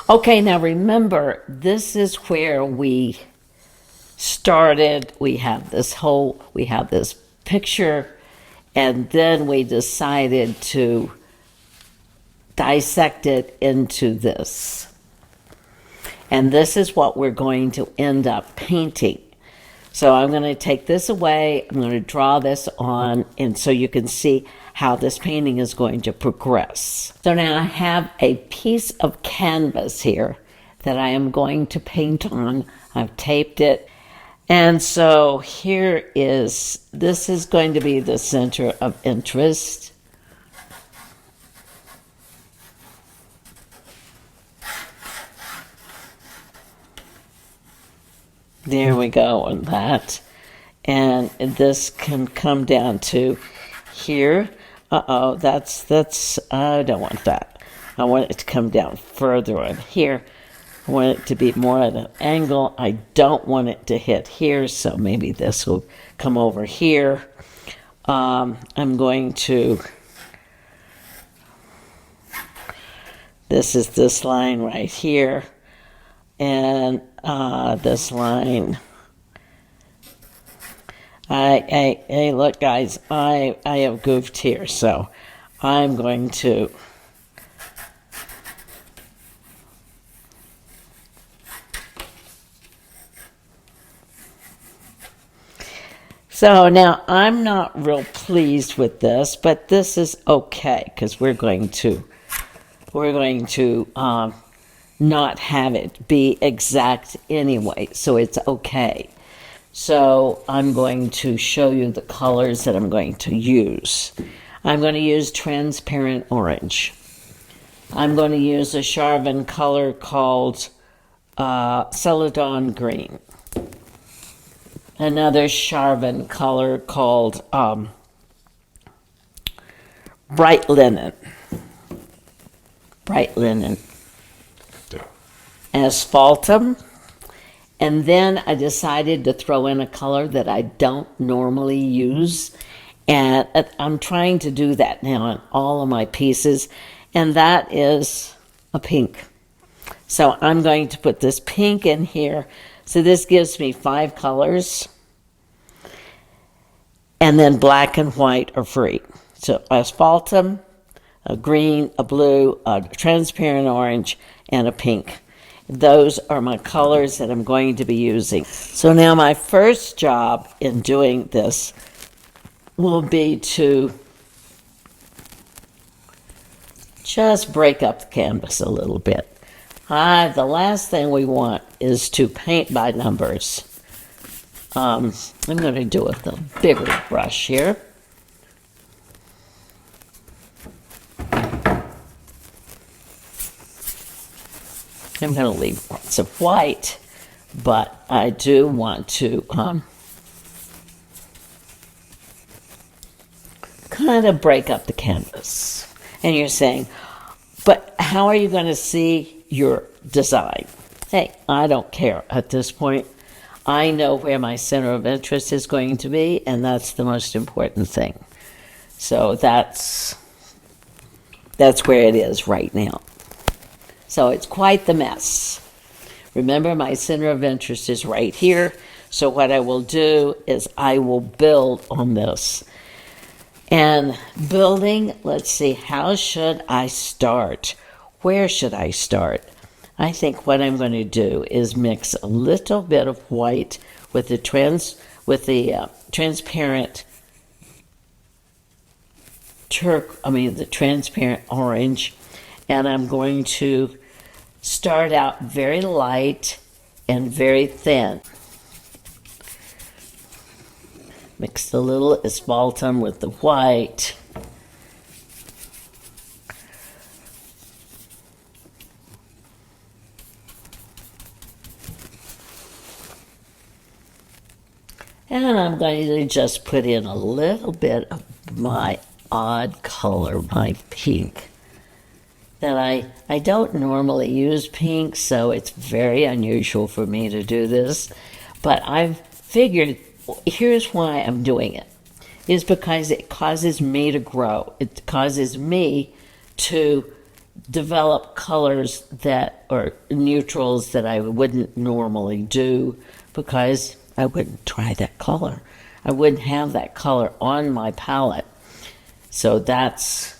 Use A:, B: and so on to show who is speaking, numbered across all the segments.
A: Okay, now remember, this is where we started. We have this picture, and then we decided to dissect it into this. And this is what we're going to end up painting. So I'm going to take this away, I'm going to draw this on, and so you can see how this painting is going to progress. So now I have a piece of canvas here that I am going to paint on. I've taped it. And so this is going to be the center of interest. There we go on that. And this can come down to here. That's I don't want that. I want it to come down further on here. I want it to be more at an angle. I don't want it to hit here, so maybe this will come over here. I'm going to, this is this line right here. And this line, hey, look, guys, I have goofed here, so I'm going to so now I'm not real pleased with this, but this is okay because we're going to not have it be exact anyway, so it's okay. So I'm going to show you the colors that I'm going to use. I'm going to use transparent orange. I'm going to use a Charvin color called Celadon Green. Another Charvin color called Bright Linen. Bright Linen. Asphaltum. And then I decided to throw in a color that I don't normally use. And I'm trying to do that now on all of my pieces. And that is a pink. So I'm going to put this pink in here. So this gives me 5 colors. And then black and white are free. So asphaltum, a green, a blue, a transparent orange, and a pink. Those are my colors that I'm going to be using. So now my first job in doing this will be to just break up the canvas a little bit. The last thing we want is to paint by numbers. I'm going to do it with a bigger brush here. I'm going to leave lots of white, but I do want to kind of break up the canvas. And you're saying, but how are you going to see your design? Hey, I don't care at this point. I know where my center of interest is going to be, and that's the most important thing. So that's where it is right now. So it's quite the mess. Remember, my center of interest is right here. So what I will do is I will build on this. And building, let's see, how should I start? Where should I start? I think what I'm going to do is mix a little bit of white with the transparent the transparent orange, and I'm going to start out very light and very thin. Mix a little asphaltum with the white. And I'm going to just put in a little bit of my odd color, my pink. That I don't normally use pink, so it's very unusual for me to do this. But I've figured, here's why I'm doing it. Is because it causes me to grow. It causes me to develop colors that are neutrals that I wouldn't normally do because I wouldn't try that color. I wouldn't have that color on my palette. So that's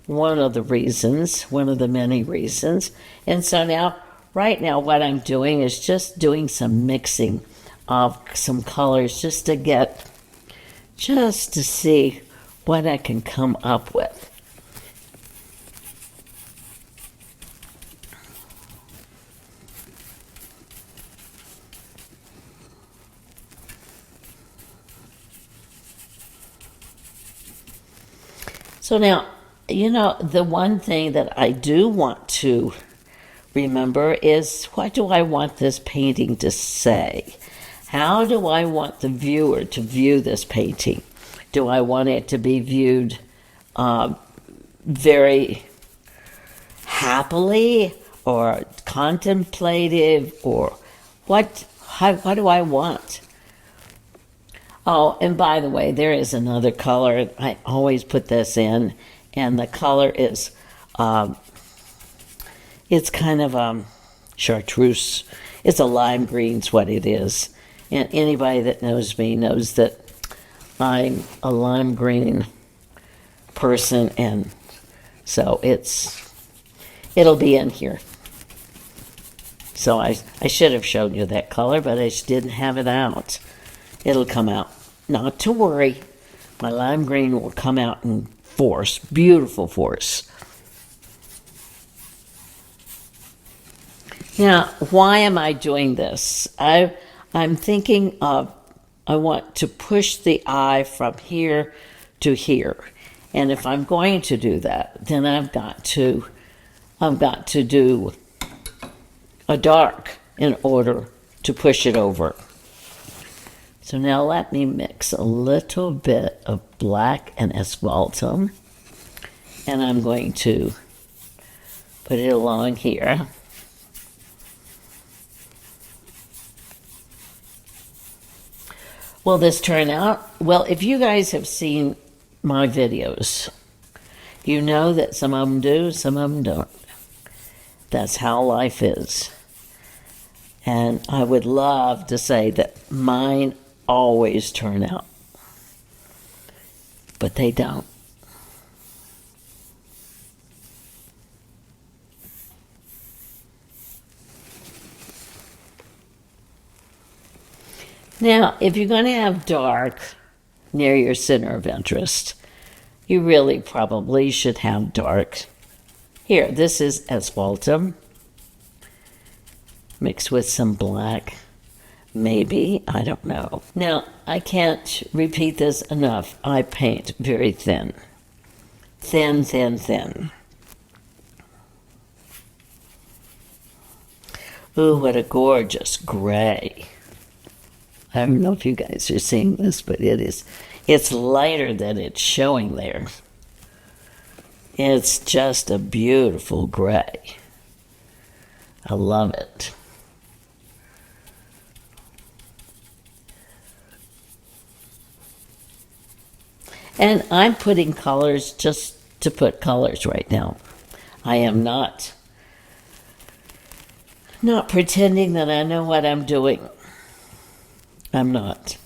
A: one of the reasons, one of the many reasons. And so now, right now, what I'm doing is just doing some mixing of some colors just to see what I can come up with. So now, the one thing that I do want to remember is, what do I want this painting to say? How do I want the viewer to view this painting? Do I want it to be viewed very happily or contemplative, or what do I want? Oh, and by the way, there is another color. I always put this in, and the color is, it's kind of chartreuse. It's a lime green's what it is. And anybody that knows me knows that I'm a lime green person, and so it'll be in here. So I should have shown you that color, but I just didn't have it out. It'll come out. Not to worry. My lime green will come out in force, beautiful force. Now, why am I doing this? I'm thinking of, I want to push the eye from here to here. And if I'm going to do that, then I've got to do a dark in order to push it over. So now let me mix a little bit of black and asphaltum, and I'm going to put it along here. Will this turn out? Well, if you guys have seen my videos, you know that some of them do, some of them don't. That's how life is. And I would love to say that mine always turn out, but they don't. Now, if you're going to have dark near your center of interest, you really probably should have dark. Here, this is asphaltum mixed with some black. Maybe, I don't know. Now, I can't repeat this enough. I paint very thin. Thin, thin, thin. Ooh, what a gorgeous gray. I don't know if you guys are seeing this, but it's lighter than it's showing there. It's just a beautiful gray. I love it. And I'm putting colors just to put colors right now. I am not pretending that I know what I'm doing. I'm not.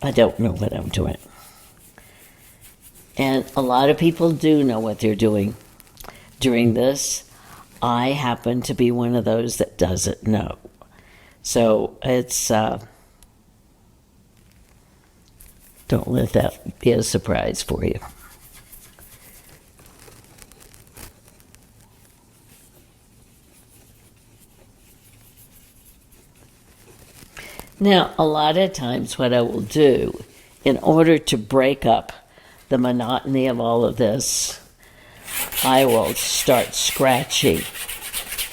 A: I don't know what I'm doing. And a lot of people do know what they're doing during this. I happen to be one of those that doesn't know. So it's... don't let that be a surprise for you. Now, a lot of times what I will do, in order to break up the monotony of all of this, I will start scratching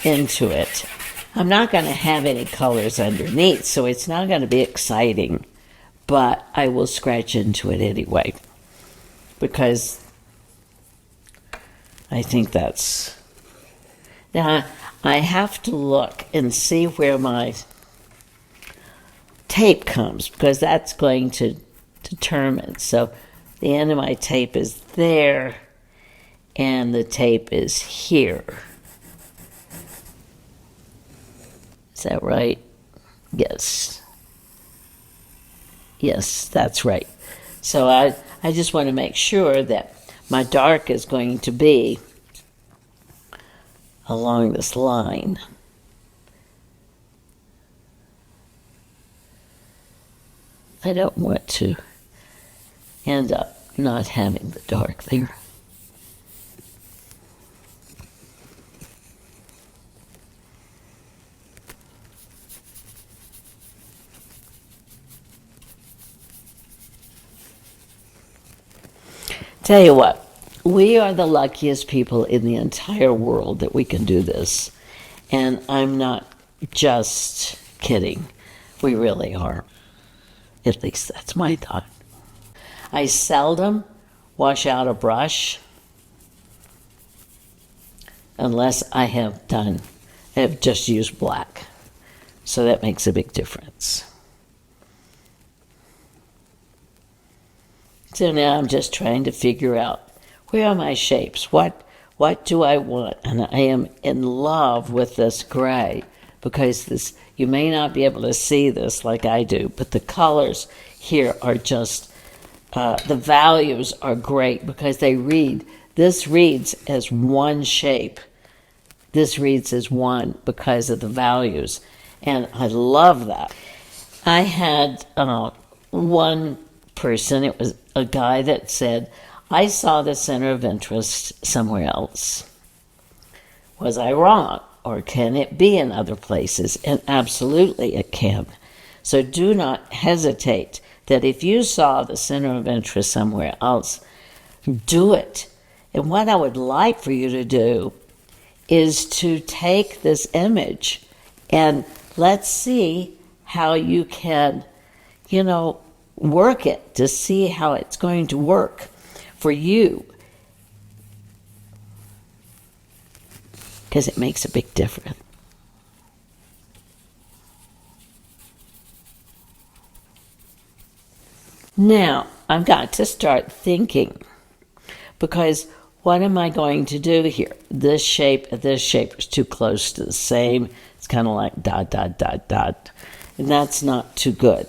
A: into it. I'm not going to have any colors underneath, so it's not going to be exciting. But I will scratch into it anyway, because I think that's... Now, I have to look and see where my tape comes, because that's going to determine. So the end of my tape is there, and the tape is here. Is that right? Yes. Yes, that's right. So I just want to make sure that my dark is going to be along this line. I don't want to end up not having the dark there. Tell you what, we are the luckiest people in the entire world that we can do this. And I'm not just kidding. We really are. At least that's my thought. I seldom wash out a brush unless I have just used black. So that makes a big difference. So now I'm just trying to figure out, where are my shapes? What do I want? And I am in love with this gray, because this, you may not be able to see this like I do, but the colors here are just, the values are great, because this reads as one shape. This reads as one because of the values. And I love that. I had one person, it was a guy that said, I saw the center of interest somewhere else. Was I wrong? Or can it be in other places? And absolutely it can. So do not hesitate that if you saw the center of interest somewhere else, do it. And what I would like for you to do is to take this image and let's see how you can, work it to see how it's going to work for you. Because it makes a big difference. Now, I've got to start thinking, because what am I going to do here? This shape is too close to the same. It's kind of like dot, dot, dot, dot. And that's not too good.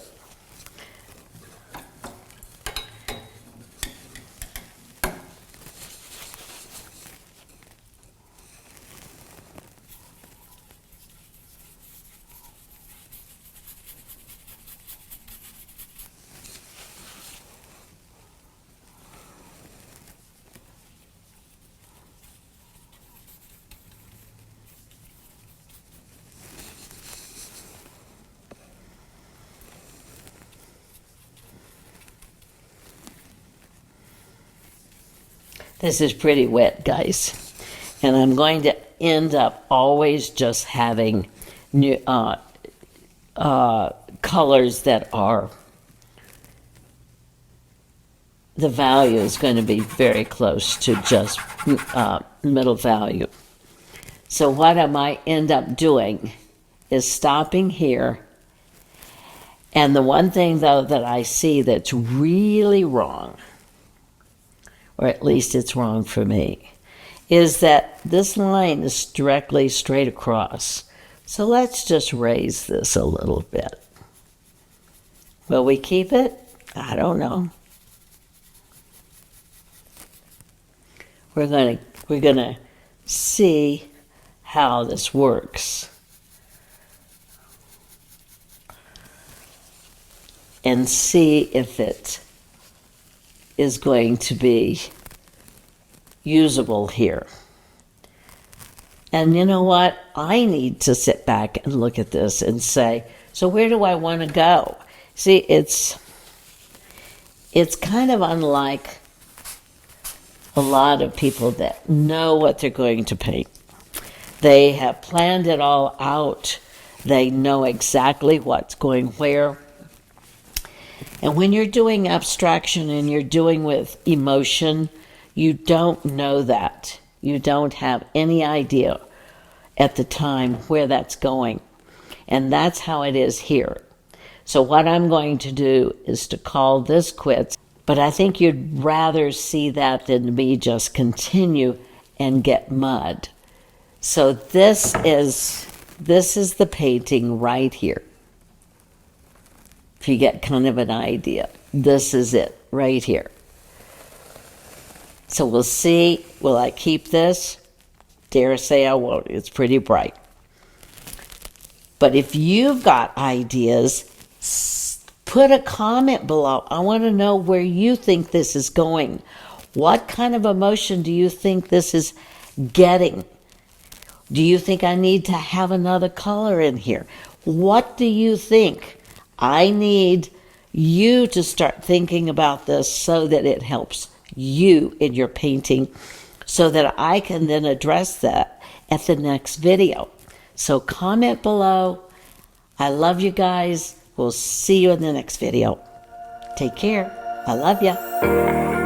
A: This is pretty wet, guys. And I'm going to end up always just having new, colors that are, the value is going to be very close to just middle value. So what I might end up doing is stopping here. And the one thing, though, that I see that's really wrong, or at least it's wrong for me, is that this line is directly straight across. So let's just raise this a little bit. Will we keep it? I don't know. We're gonna see how this works. And see if it is going to be usable here. And you know what? I need to sit back and look at this and say, so where do I want to go? See, it's kind of unlike a lot of people that know what they're going to paint. They have planned it all out. They know exactly what's going where. And when you're doing abstraction and you're doing with emotion, you don't know that. You don't have any idea at the time where that's going. And that's how it is here. So what I'm going to do is to call this quits. But I think you'd rather see that than me just continue and get mud. So this is the painting right here. If you get kind of an idea, this is it right here. So we'll see, will I keep this? Dare say I won't, it's pretty bright. But if you've got ideas, put a comment below. I want to know where you think this is going. What kind of emotion do you think this is getting? Do you think I need to have another color in here? What do you think? I need you to start thinking about this so that it helps you in your painting, so that I can then address that at the next video. So comment below. I love you guys. We'll see you in the next video. Take care. I love you.